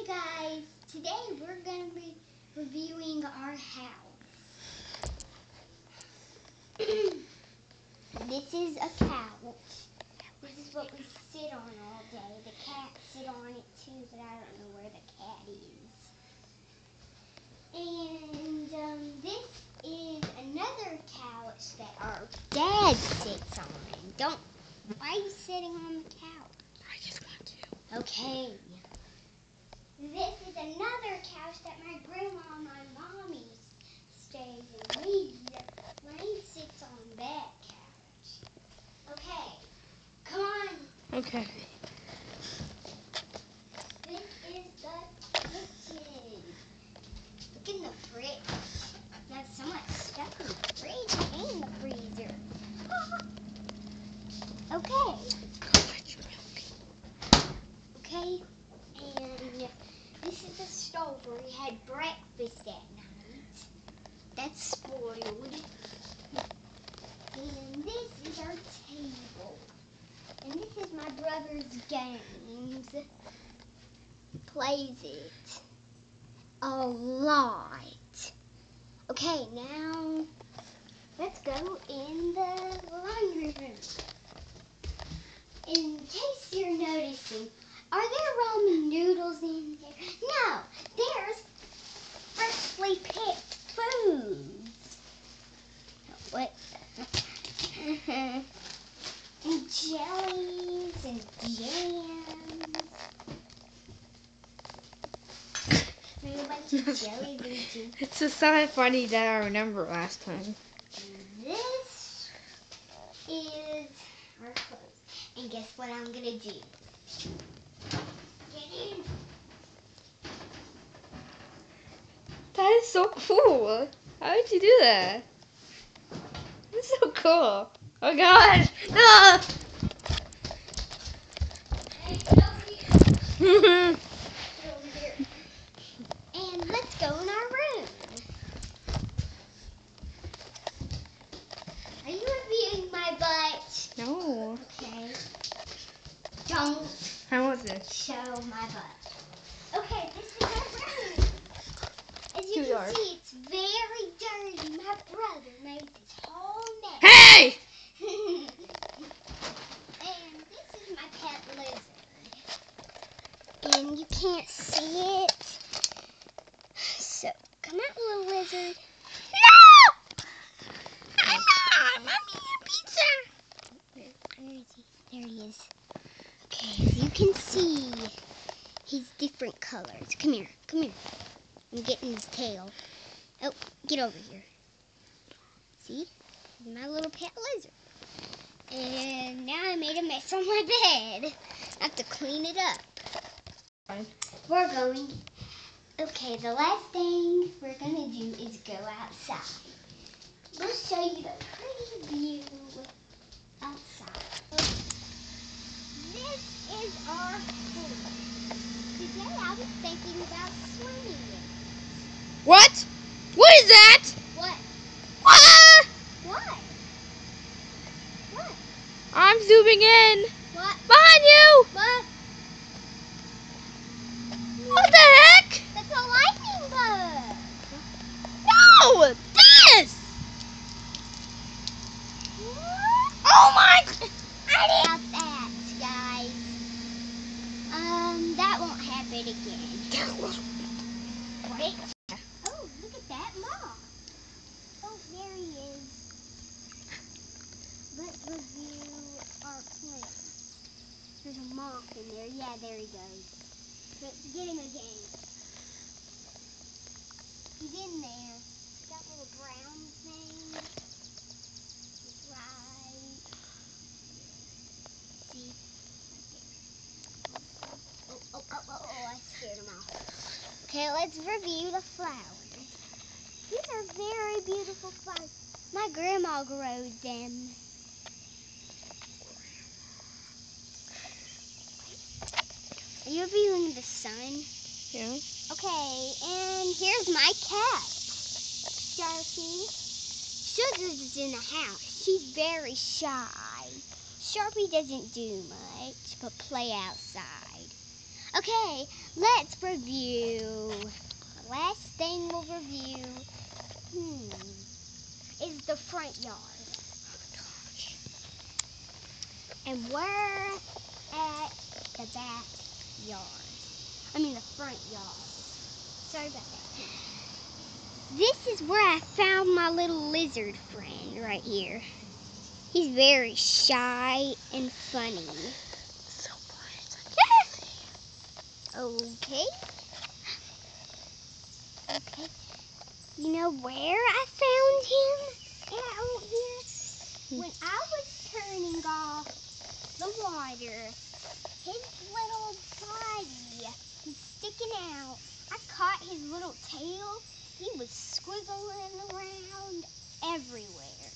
guys, today we're going to be reviewing our house. This is a couch. This is what we sit on all day. The cats sit on it too, but I don't know where the cat is. And this is another couch that our dad sits on. Why are you sitting on the couch? I just want to. Okay. This is another couch that my grandma and my mommy stays in. Lane sits on that couch. Okay. Come on. Okay. This is the kitchen. Look in the fridge. There's so much stuff in the fridge and the freezer. Okay. Okay. And this is the stove where we had breakfast at night. That's spoiled. And this is our table. And this is my brother's games. He plays it a lot. Okay, now let's go in the laundry room. In case you're noticing, are there ramen noodles in there? No, there's freshly picked foods. What? And jellies and jams. There's a bunch of jellies and jams. It's just so funny that I remember last time. This is our clothes. And guess what I'm going to do? Get in. That is so cool. How did you do that? That's so cool. Oh gosh. No! Hey, get over here. Get over here. And let's go in our room. Are you reviewing my butt? No. Okay. Don't How was it? show my butt. Okay, this is our room. As you Too can dark. see, it's very dirty. My brother made this whole mess. Hey! And this is my pet lizard. And you can't see it. So, come out, little lizard. No! I'm not! Mommy, a pizza! Where is he? There he is. Okay, as you can see, he's different colors. Come here, come here. I'm getting his tail. Oh, get over here. See? He's my little pet lizard. And now I made a mess on my bed. I have to clean it up. Fine. We're going. Okay, the last thing we're going to do is go outside. We'll show you the pretty view outside. This is our pool. Today I was thinking about swimming in it. What? What is that? What? Ah! What? What? I'm zooming in. What? Behind you! What? What the heck? That's a lightning bug. No! This! Oh my! About that, guys. That won't happen again. Wait. Oh, look at that moth. Oh, there he is. Let's review our plants. There's a moth in there. Yeah, there he goes. Let's get him again. He's in there. That little brown thing. He's right. See? Oh, I scared him off. Okay, let's review the flowers. These are very beautiful flowers. My grandma grows them. Are you reviewing the sun? Yeah. Okay, and here's my cat, Sharpie. Sugar's is in the house. She's very shy. Sharpie doesn't do much but play outside. Okay, let's review. The last thing we'll review is the front yard. And we're at the backyard. I mean the front yard. Sorry about that. This is where I found my little lizard friend right here. He's very shy and funny. So bright. Okay. Okay. You know where I found him out here? When I was turning off the water, his little body was sticking out. I caught his little tail. He was squiggling around everywhere.